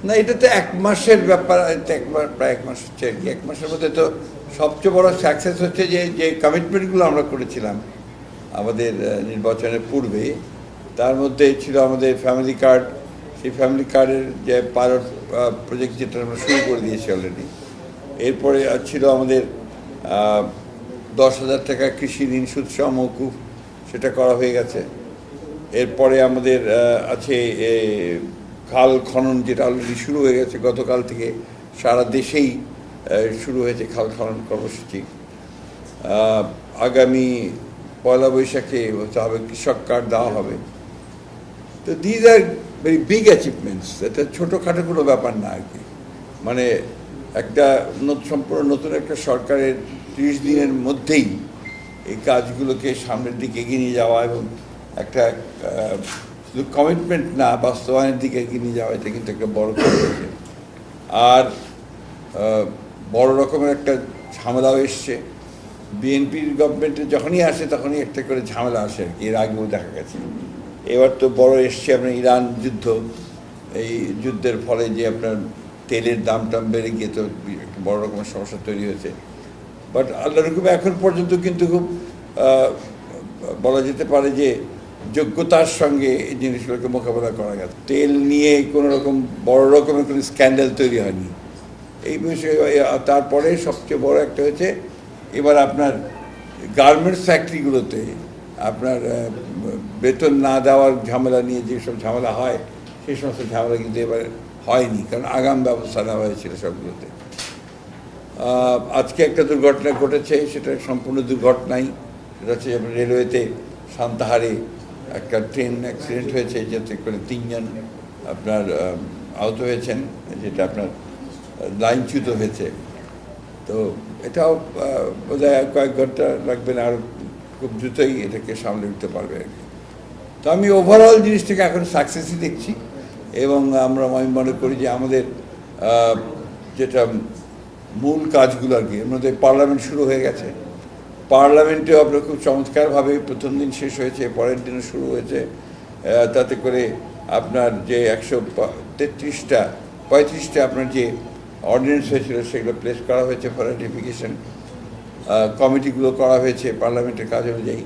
না, এটা তো 1 মাসের ব্যাপার। প্রায় 1 মাস হচ্ছে আর কি। 1 মাসের মধ্যে তো সবচেয়ে বড় সাকসেস হচ্ছে যে যে কমিটমেন্টগুলো আমরা করেছিলাম আমাদের নির্বাচনের পূর্বে, তার মধ্যে ছিল আমাদের ফ্যামিলি কার্ড। সেই ফ্যামিলি কার্ডের যে পাইলট প্রজেক্ট, যেটা আমরা শুরু করে দিয়েছি অলরেডি। এরপরে ছিল আমাদের 10,000 টাকা কৃষি ঋণ সুদসহ মওকুফ, সেটা করা হয়ে গেছে। এরপরে আমাদের আছে খাল খনন, যেটা অলরেডি শুরু হয়ে গেছে গতকাল থেকে। সারা দেশেই শুরু হয়েছে খাল খনন কর্মসূচি। আগামী 1 বৈশাখে হতে হবে কৃষক কার্ড দেওয়া হবে। তো these are very big achievements. এটা ছোটোখাটো কোনো ব্যাপার না আর কি। মানে একটা সম্পূর্ণ নতুন একটা সরকারের 30 দিনের মধ্যেই এই কাজগুলোকে সামনের দিকে এগিয়ে নিয়ে যাওয়া এবং একটা শুধু কমিটমেন্ট না, বাস্তবায়নের দিকে এগিয়ে নিয়ে যাওয়া, এটা কিন্তু একটা বড় কাজ হয়েছে। আর বড় রকমের একটা ঝামেলাও এসছে। বিএনপির গভর্নমেন্টে যখনই আসে তখনই একটা করে ঝামেলা আসে আর কি। এর আগেও দেখা গেছে। এবার তো বড় এসছে আপনার ইরান যুদ্ধ। এই যুদ্ধের ফলে যে আপনার তেলের দাম বেড়ে গিয়ে তো একটা বড় রকমের সমস্যা তৈরি হয়েছে। বাট আল্লাহর হুকুমে এখন পর্যন্ত কিন্তু খুব বলা যেতে পারে যে যোগ্যতার সঙ্গে এই জিনিসগুলোকে মোকাবেলা করা গেছে। তেল নিয়ে কোনো রকম বড় রকমের কোনো স্ক্যান্ডাল তৈরি হয়নি এই বিষয়ে। তারপরে সবচেয়ে বড় একটা হয়েছে, এবার আপনার গার্মেন্টস ফ্যাক্টরিগুলোতে আপনার বেতন না দেওয়ার ঝামেলা নিয়ে যেসব ঝামেলা হয়, সেই সমস্ত ঝামেলা কিন্তু এবার হয়নি, কারণ আগাম ব্যবস্থা নেওয়া হয়েছিল সবগুলোতে। আজকে একটা দুর্ঘটনা ঘটেছে, সেটা সম্পূর্ণ দুর্ঘটনাই। সেটা হচ্ছে আপনার রেলওয়েতে সান্তাহারে একটা ট্রেন অ্যাক্সিডেন্ট হয়েছে, যাতে করে 3 জন আপনার আহত হয়েছেন, যেটা আপনার লাইনচ্যুত হয়েছে। তো এটাও বোধহয় কয়েক ঘন্টা লাগবে না, আর খুব দ্রুতই এটাকে সামলে উঠতে পারবে আর কি। তো আমি ওভারঅল জিনিসটাকে এখন সাকসেসই দেখছি, এবং আমি মনে করি যে আমাদের যেটা মূল কাজগুলো আর কি, এর মধ্যে পার্লামেন্ট শুরু হয়ে গেছে। পার্লামেন্টেও আপনার খুব চমৎকারভাবে প্রথম দিন শেষ হয়েছে, পরের দিনও শুরু হয়েছে। তাতে করে আপনার যে 135টা আপনার যে অর্ডিন্যান্স হয়েছিল, সেগুলো প্লেস করা হয়েছে ফর রাটিফিকেশন। কমিটিগুলো করা হয়েছে পার্লামেন্টের কাজ অনুযায়ী।